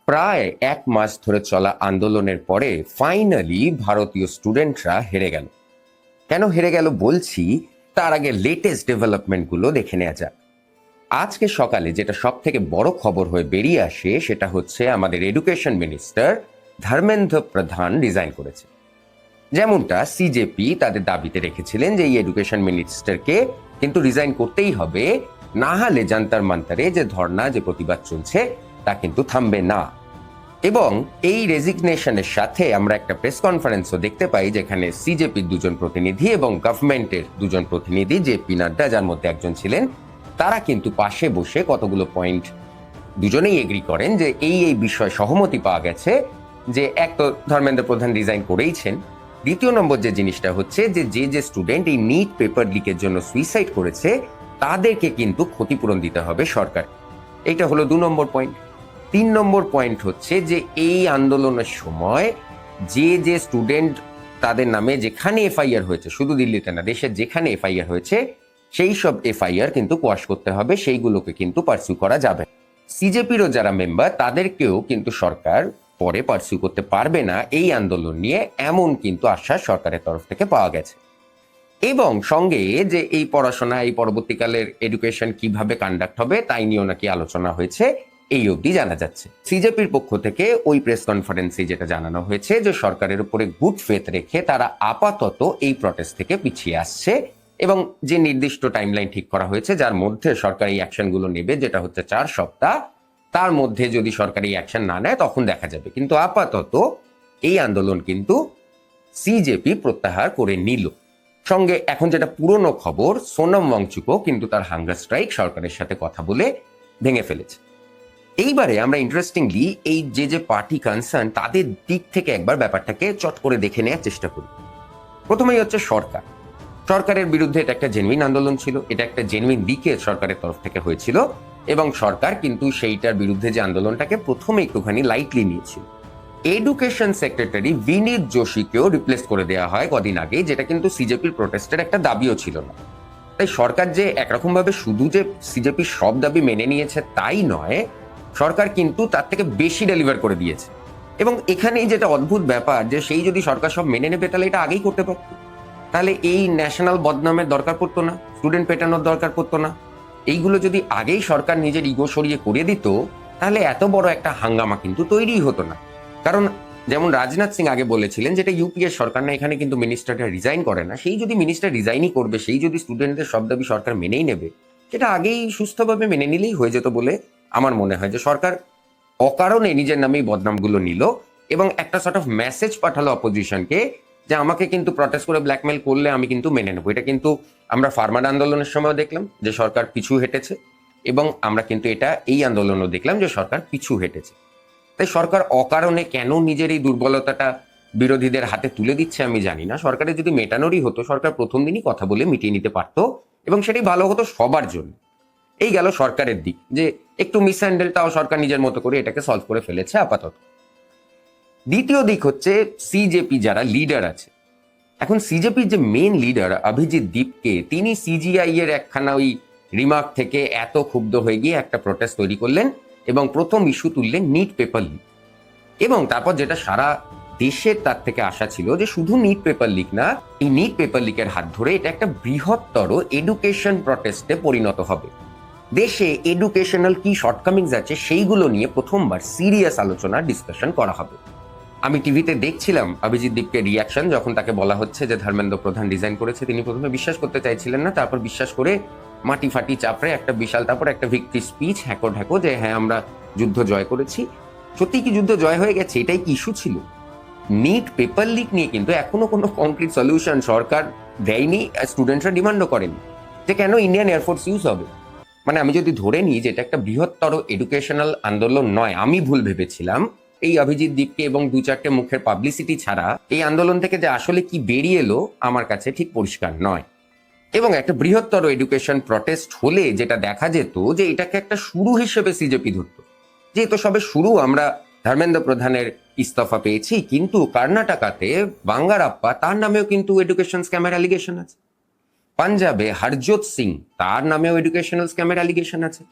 প্রায় 1 মাস ধরে চলা আন্দোলনের পরে ফাইনালি ভারতীয় স্টুডেন্টরা হেরে গেল। কেন হেরে গেল বলছি, তার আগে লেটেস্ট ডেভেলপমেন্টগুলো দেখে নেওয়া যাক। আজকে সকালে যেটা সব থেকে বড় খবর হয়ে বেরিয়ে আসে সেটা হচ্ছে আমাদের এডুকেশন মিনিস্টার ধর্মেন্দ্র প্রধান রিজাইন করেছে। যেমনটা সিজেপি তাদের দাবিতে রেখেছিলেন যে এই এডুকেশন মিনিস্টারকে কিন্তু রিজাইন করতেই হবে, না হলে জান্তার মান্তারে যে ধর্ণা যে প্রতিবাদ চলছে তা কিন্তু থামবে না। এবং এই রেজিগনেশনের সাথে আমরা একটা প্রেস কনফারেন্সও দেখতে পাই যেখানে সিজেপির 2জন প্রতিনিধি এবং গভর্নমেন্টের 2জন প্রতিনিধি, জেপি নাড্ডা যার মধ্যে একজন ছিলেন, তারা কিন্তু পাশে বসে কতগুলো পয়েন্ট দুজনেই এগ্রি করেন যে এই বিষয়ে সহমতি পাওয়া গেছে যে এক তো ধর্মেন্দ্র প্রধান রিজাইন করেইছেন, দ্বিতীয় নম্বর যে জিনিসটা হচ্ছে যে স্টুডেন্ট এই নিট পেপার লিকের জন্য সুইসাইড করেছে তাদেরকে কিন্তু ক্ষতিপূরণ দিতে হবে সরকার। এটা হলো 2 নম্বর পয়েন্ট। 3 নম্বর পয়েন্ট হচ্ছে যে এই আন্দোলনের সময় যে স্টুডেন্ট তাদের নামে যেখানে এফআইআর হয়েছে, শুধু দিল্লিতে না দেশের যেখানে এফআইআর হয়েছে সেই সব এফআইআর কিন্তু কোয়াশ করতে হবে, সেইগুলোকে কিন্তু পার্সিউ করা যাবে। সিজেপিরও যারা মেম্বার তাদেরকেও কিন্তু সরকার পরে পার্সিউ করতে পারবে না এই আন্দোলন নিয়ে, এমন কিন্তু আশ্বাস সরকারের তরফ থেকে পাওয়া গেছে। এবং সঙ্গে যে এই পড়াশোনা, এই পরবর্তীকালের এডুকেশন কিভাবে কন্ডাক্ট হবে তাই নিয়েও নাকি আলোচনা হয়েছে, এই অবধি জানা যাচ্ছে। সিজেপির পক্ষ থেকে ওই প্রেস কনফারেন্সে যেটা জানানো হয়েছে যে সরকারের উপরে গুড ফেথ রেখে তারা আপাতত এই প্রটেস্ট থেকে পিছিয়ে আসছে এবং যে নির্দিষ্ট টাইমলাইন ঠিক করা হয়েছে যার মধ্যে সরকার এই অ্যাকশনগুলো নেবে, যেটা হচ্ছে 4 সপ্তাহ, তার মধ্যে যদি সরকার এই অ্যাকশন না নেয় তখন দেখা যাবে। কিন্তু আপাতত এই আন্দোলন কিন্তু সিজেপি প্রত্যাহার করে নিল। সঙ্গে এখন যেটা পুরনো খবর, সোনম ওয়াংচুকও কিন্তু তার হাঙ্গার স্ট্রাইক সরকারের সাথে কথা বলে ভেঙে ফেলেছে। এইবারে আমরা ইন্টারেস্টিংলি এই যে পার্টি কনসার্ন তাদের দিক থেকে একবার ব্যাপারটাকে চট করে দেখে নেওয়ার চেষ্টা করি। প্রথমেই হচ্ছে সরকারের বিরুদ্ধে এটা একটা জেনুইন আন্দোলন ছিল, এটা একটা জেনুইন দিকে সরকারের তরফ থেকে হয়েছিল এবং সরকার কিন্তু সেইটার বিরুদ্ধে যে আন্দোলনটাকে প্রথমে একটুখানি লাইটলি নিয়েছিল। এডুকেশন সেক্রেটারি বিনীত যোশীকেও রিপ্লেস করে দেওয়া হয় কদিন আগে, যেটা কিন্তু সিজেপির প্রোটেস্টের একটা দাবিও ছিল না। তাই সরকার যে একরকম ভাবে শুধু যে সিজেপির সব দাবি মেনে নিয়েছে তাই নয়, সরকার কিন্তু তার থেকে বেশি ডেলিভার করে দিয়েছে। এবং এখানেই যেটা অদ্ভুত ব্যাপার যে সেই যদি সরকার সব মেনে নেবে তাহলে এটা আগেই করতে পারত, তাহলে এই ন্যাশনাল বদনামের দরকার পড়তো না, স্টুডেন্ট পেটানোর দরকার পড়তো না। এইগুলো যদি আগেই সরকার নিজের ইগো সরিয়ে করে দিত তাহলে এত বড় একটা হাঙ্গামা কিন্তু তৈরিই হতো না। কারণ যেমন রাজনাথ সিং আগে বলেছিলেন যেটা ইউপিএ সরকার না, এখানে কিন্তু মিনিস্টারটা রিজাইন করে না, সেই যদি মিনিস্টার রিজাইনই করবে, সেই যদি স্টুডেন্টদের সব দাবি সরকার মেনেই নেবে, সেটা আগেই সুস্থভাবে মেনে নিলেই হয়ে যেত বলে আমার মনে হয়। যে সরকার অকারণে নিজের নামেই বদনামগুলো নিল এবং একটা সর্ট অফ মেসেজ পাঠালো অপোজিশনকে যে আমাকে কিন্তু প্রটেস্ট করে ব্ল্যাকমেল করলে আমি কিন্তু মেনে নেবো। এটা কিন্তু আমরা ফার্মার আন্দোলনের সময় দেখলাম যে সরকার পিছু হেঁটেছে এবং আমরা কিন্তু এটা এই আন্দোলনও দেখলাম যে সরকার পিছু হেঁটেছে। তাই সরকার অকারণে কেন নিজের এই দুর্বলতাটা বিরোধীদের হাতে তুলে দিচ্ছে আমি জানি না। সরকারের যদি মেটানোরই হতো সরকার প্রথম দিনই কথা বলে মিটিয়ে নিতে পারতো এবং সেটাই ভালো হতো সবার জন্য। এই গেল সরকারের দিক, যে একটু মিসহ্যান্ডেলটাও সরকার নিজের মতো করে এটাকে সলভ করে ফেলেছে আপাতত। দ্বিতীয় দিক হচ্ছে সিজেপি যারা লিডার আছে, এখন সিজেপির যে মেন লিডার অভিজিৎ দীপকে, তিনি সিজিআই এর একখানা ওই রিমার্ক থেকে এত ক্ষুব্ধ হয়ে গিয়ে একটা প্রোটেস্ট তৈরি করলেন এবং প্রথম ইস্যু তুললেন নিট পেপার লিক। এবং তারপর যেটা সারা দেশের তার থেকে আশা ছিল যে শুধু নিট পেপার লিক না, এই নিট পেপার লিকের হাত ধরে এটা একটা বৃহত্তর এডুকেশন প্রটেস্টে পরিণত হবে। দেশে এডুকেশনাল কি শর্টকামিংস আছে সেইগুলো নিয়ে প্রথমবার সিরিয়াস আলোচনা ডিসকাশন করা হবে। আমি টিভিতে দেখছিলাম অভিজিৎ দীপকে রিয়াকশন, যখন তাকে বলা হচ্ছে যে ধর্মেন্দ্র প্রধান রিজাইন করেছে, তিনি প্রথমে বিশ্বাস করতে চাইছিলেন না, তারপর বিশ্বাস করে মাটি ফাটি চাপড়ে একটা বিশাল, তারপর একটা ভিক্টরি স্পিচ ঢাকো যে হ্যাঁ আমরা যুদ্ধ জয় করেছি। সত্যি কি যুদ্ধ জয় হয়ে গেছে? এটাই কি ইস্যু ছিল? নিট পেপার লিক নিয়ে কিন্তু এখনো কোনো কমপ্লিট সলিউশন সরকার দেয়নি, স্টুডেন্টরা ডিমান্ডও করেনি যে কেন ইন্ডিয়ান এয়ারফোর্স ইউজ হবে। মানে আমি যদি ধরে নিই যে এটা একটা বৃহত্তর এডুকেশনাল আন্দোলন নয়, আমি ভুল ভেবেছিলাম, এই অভিজিৎ দীপকে এবং 2-4টে মুখের পাবলিসিটি ছাড়া এই আন্দোলন থেকে যে আসলে কি বেরিয়ে এলো আমার কাছে ঠিক পরিষ্কার নয়। এবং একটা বৃহত্তর এডুকেশন প্রটেস্ট হলে যেটা দেখা যেত যে এটাকে একটা শুরু হিসেবে সিজেপি ধরতো, যে তো সবে শুরু, আমরা ধর্মেন্দ্র প্রধানের ইস্তফা পেয়েছি, কিন্তু কর্ণাটকাতে বাঙ্গারাপ্পা তার নামেও কিন্তু এডুকেশন স্ক্যামের অ্যালিগেশন আছে, পাঞ্জাবে হরজোত সিং তার নামেও এডুকেশনাল স্ক্যামের অ্যালিগেশন আছে।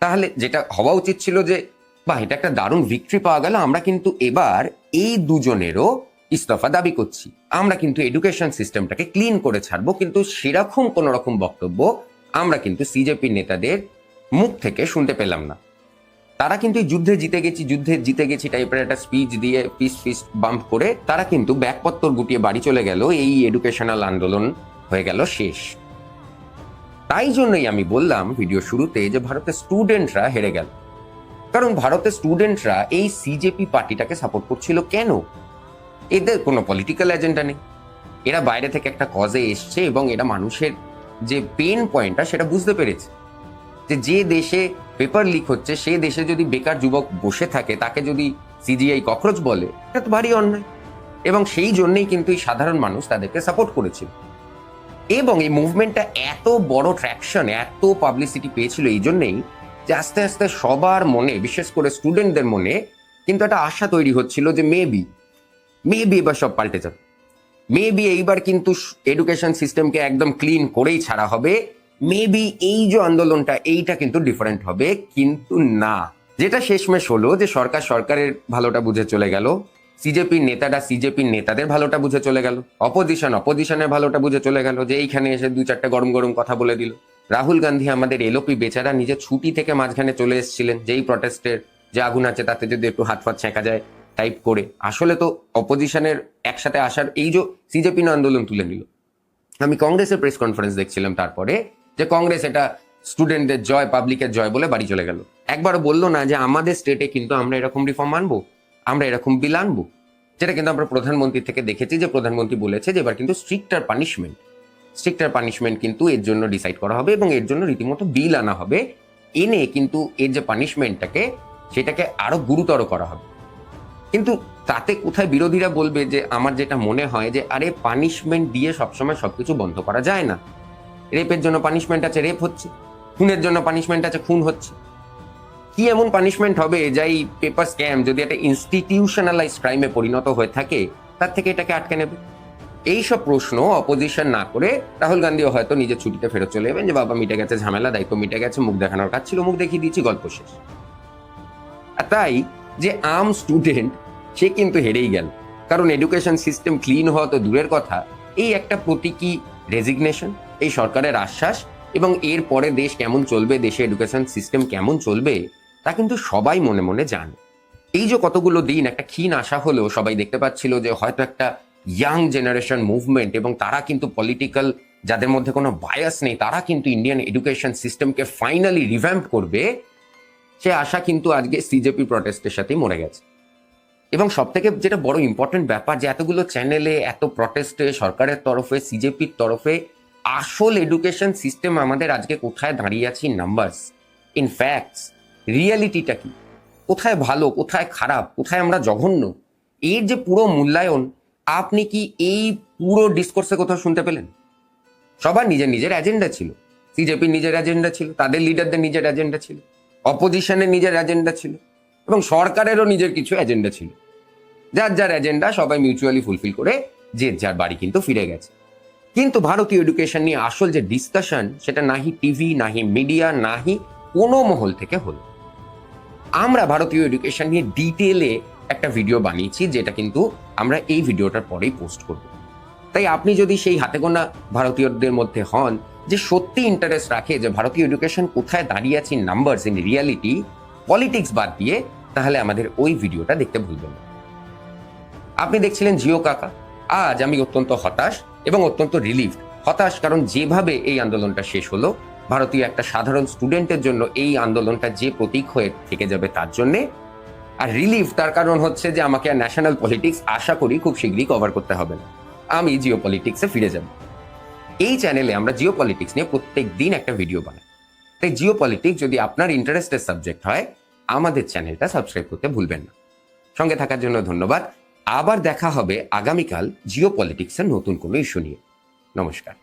তাহলে যেটা হওয়া উচিত ছিল যে বাহ, এটা একটা দারুণ ভিক্টরি পাওয়া গেল। আমরা কিন্তু এবার এই দুজনেরও ইস্তফা দাবি করছি। আমরা কিন্তু এডুকেশন সিস্টেমটাকে ক্লিন করে ছাড়বো, কিন্তু সেরকম কোন রকম বক্তব্য আমরা কিন্তু সিজেপি নেতাদের মুখ থেকে শুনতে পেলাম না। তারা কিন্তু যুদ্ধে জিতে গেছি টাইপের একটা স্পিচ দিয়ে পিস বাম্প করে তারা কিন্তু ব্যাগপত্তর গুটিয়ে বাড়ি চলে গেল। এই এডুকেশনাল আন্দোলন হয়ে গেল শেষ। তাই জন্যই আমি বললাম ভিডিও শুরুতে যে ভারতের স্টুডেন্টরা হেরে গেল। কারণ ভারতের স্টুডেন্টরা এই সিজেপি পার্টিটাকে সাপোর্ট করছিল কেন? এদের কোনো পলিটিক্যাল এজেন্ডা নেই, এরা বাইরে থেকে একটা কজে এসছে এবং এরা মানুষের যে পেন পয়েন্টটা সেটা বুঝতে পেরেছে যে দেশে পেপার লিক হচ্ছে সে দেশে যদি বেকার যুবক বসে থাকে তাকে যদি সিজিআই ককরোচ বলে, এটা তো ভারী অন্যায়। এবং সেই জন্যই কিন্তু এই সাধারণ মানুষ তাদেরকে সাপোর্ট করেছিল। এবং এই মুভমেন্টটা এত বড় ট্র্যাকশন, এত পাবলিসিটি পেয়েছিল এই জন্যই যে আস্তে আস্তে সবার মনে, বিশেষ করে স্টুডেন্টদের মনে কিন্তু একটা আশা তৈরি হচ্ছিল যে মেবি এবার সব পাল্টে যাবে, মেবি এইবার কিন্তু এডুকেশন সিস্টেমকে একদম ক্লিন করেই ছাড়া হবে, মেবি এই যে আন্দোলনটা এইটা কিন্তু ডিফারেন্ট হবে। কিন্তু না, যেটা শেষমেশ হলো যে সরকারের ভালোটা বুঝে চলে গেল, সিজেপির নেতাদের ভালোটা বুঝে চলে গেল, অপোজিশনের ভালোটা বুঝে চলে গেল, যে এইখানে এসে দু চারটে গরম কথা বলে দিল। রাহুল গান্ধী আমাদের এলওপি বেচারা নিজে ছুটি থেকে মাঝখানে চলে এসেছিলেন, যেই প্রটেস্টের যে আগুন আছে তাতে যদি একটু হাত ফাত ছেঁকা যায় টাইপ করে। আসলে তো অপোজিশনের একসাথে আসার এই যে সিজেপি আন্দোলন তুলে নিল। আমি কংগ্রেসের প্রেস কনফারেন্স দেখছিলাম তারপরে, যে কংগ্রেস এটা স্টুডেন্টদের জয়, পাবলিকের জয় বলে বাড়ি চলে গেল। একবারও বললো না যে আমাদের স্টেটে কিন্তু আমরা এরকম রিফর্ম আনবো, আমরা এরকম বিল আনবো। যেটা কিন্তু আমরা প্রধানমন্ত্রী থেকে দেখেছি যে প্রধানমন্ত্রী বলেছে যে এবার কিন্তু স্ট্রিক্টার পানিশমেন্ট কিন্তু এর জন্য ডিসাইড করা হবে এবং এর জন্য রীতিমতো বিল আনা হবে, এনে কিন্তু এর যে পানিশমেন্টটাকে সেটাকে আরো গুরুতর করা হবে। কিন্তু তাতে কোথায় বিরোধীরা বলবে যে আমার যেটা মনে হয় যে আরে পানিশমেন্ট দিয়ে সবসময় সবকিছু বন্ধ করা যায় না। রেপের জন্য পানিশমেন্ট আছে, রেপ হচ্ছে, খুনের জন্য পানিশমেন্ট আছে, খুন হচ্ছে। কি এমন পানিশমেন্ট হবে যাই পেপার স্ক্যাম যদি একটা ইনস্টিটিউশনালাইজ ক্রাইমে পরিণত হয়ে থাকে তার থেকে এটাকে আটকে নেবে? এইসব প্রশ্ন অপোজিশন না করে রাহুল গান্ধীও হয়তো নিজের ছুটিতে ফেরত চলে যাবেন, যে বাবা মিটে গেছে ঝামেলা, দায়িত্ব মিটে গেছে, মুখ দেখানোর কাজ ছিল, মুখ দেখিয়ে দিয়েছি, গল্প শেষ। আর তাই যে আম স্টুডেন্ট সে কিন্তু হেরেই গেল। কারণ এডুকেশন সিস্টেম ক্লিন হওয়া তো দূরের কথা, এই একটা প্রতীকী রেজিগনেশন, এই সরকারের আশ্বাস, এবং এর পরে দেশ কেমন চলবে, দেশে এডুকেশন সিস্টেম কেমন চলবে তা কিন্তু সবাই মনে মনে জানে। এই যে কতগুলো দিন একটা ক্ষীণ আশা হলেও সবাই দেখতে পাচ্ছিল যে হয়তো একটা ইয়াং জেনারেশন মুভমেন্ট, এবং তারা কিন্তু পলিটিক্যাল, যাদের মধ্যে কোনো বায়াস নেই, তারা কিন্তু ইন্ডিয়ান এডুকেশন সিস্টেমকে ফাইনালি রিভ্যাম্প করবে, সে আশা কিন্তু আজকে সিজেপি প্রটেস্টের সাথেই মরে গেছে। এবং সব থেকে যেটা বড় ইম্পর্টেন্ট ব্যাপার, যে এতগুলো চ্যানেলে, এত প্রটেস্টে, সরকারের তরফে, সিজেপির তরফে, আসল এডুকেশন সিস্টেম আমাদের আজকে কোথায় দাঁড়িয়ে আছি নাম্বারস, ইন ফ্যাক্টস, রিয়ালিটিটা কি, কোথায় ভালো, কোথায় খারাপ, কোথায় আমরা জঘন্য, এর যে পুরো মূল্যায়ন আপনি কি এই পুরো ডিসকোর্সে কোথাও শুনতে পেলেন? সবার নিজের নিজের এজেন্ডা ছিল, সিজেপির নিজের এজেন্ডা ছিল, তাদের লিডারদের নিজের এজেন্ডা ছিল, অপোজিশনের নিজের এজেন্ডা ছিল, এবং সরকারেরও নিজের কিছু এজেন্ডা ছিল। যার এজেন্ডা সবাই মিউচুয়ালি ফুলফিল করে যে যার বাড়ি কিন্তু ফিরে গেছে। কিন্তু ভারতীয় এডুকেশন নিয়ে আসল যে ডিসকাশন, সেটা নাহি টিভি, নাহি মিডিয়া, নাহি কোনো মহল থেকে হলো। আমরা ভারতীয় এডুকেশন নিয়ে ডিটেলে একটা ভিডিও বানিয়েছি, যেটা কিন্তু আমরা এই ভিডিওটার পরেই পোস্ট করব। তাই আপনি যদি সেই হাতে গোনা ভারতীয়দের মধ্যে হন যে সত্যি ইন্টারেস্ট রাখে যে ভারতীয় এডুকেশন কোথায় দাঁড়িয়ে আছে নাম্বারস, ইন রিয়ালিটি, পলিটিক্স বাদ দিয়ে, তাহলে আমাদের ওই ভিডিওটা দেখতে ভুলবেন না। আপনি দেখছিলেন জিও কাকা। আজ আমি অত্যন্ত হতাশ এবং অত্যন্ত রিলিভড। হতাশ কারণ যেভাবে এই আন্দোলনটা শেষ হলো, ভারতীয় একটা সাধারণ স্টুডেন্টের জন্য এই আন্দোলনটা যে প্রতীক হয়ে থেকে যাবে তার জন্যে। আর রিলিভ তার কারণ হচ্ছে যে আমাকে আর ন্যাশনাল পলিটিক্স আশা করি খুব শীঘ্রই কভার করতে হবে না, আমি জিও পলিটিক্সে ফিরে যাব। এই চ্যানেলে আমরা জিও পলিটিক্স নিয়ে প্রত্যেক দিন একটা ভিডিও বানাই। তাই জিও পলিটিক্স যদি আপনার ইন্টারেস্টের সাবজেক্ট হয়, আমাদের চ্যানেলটা সাবস্ক্রাইব করতে ভুলবেন না। সঙ্গে থাকার জন্য ধন্যবাদ। আবার দেখা হবে আগামীকাল জিও পলিটিক্সের নতুন কোনো ইস্যু নিয়ে। নমস্কার।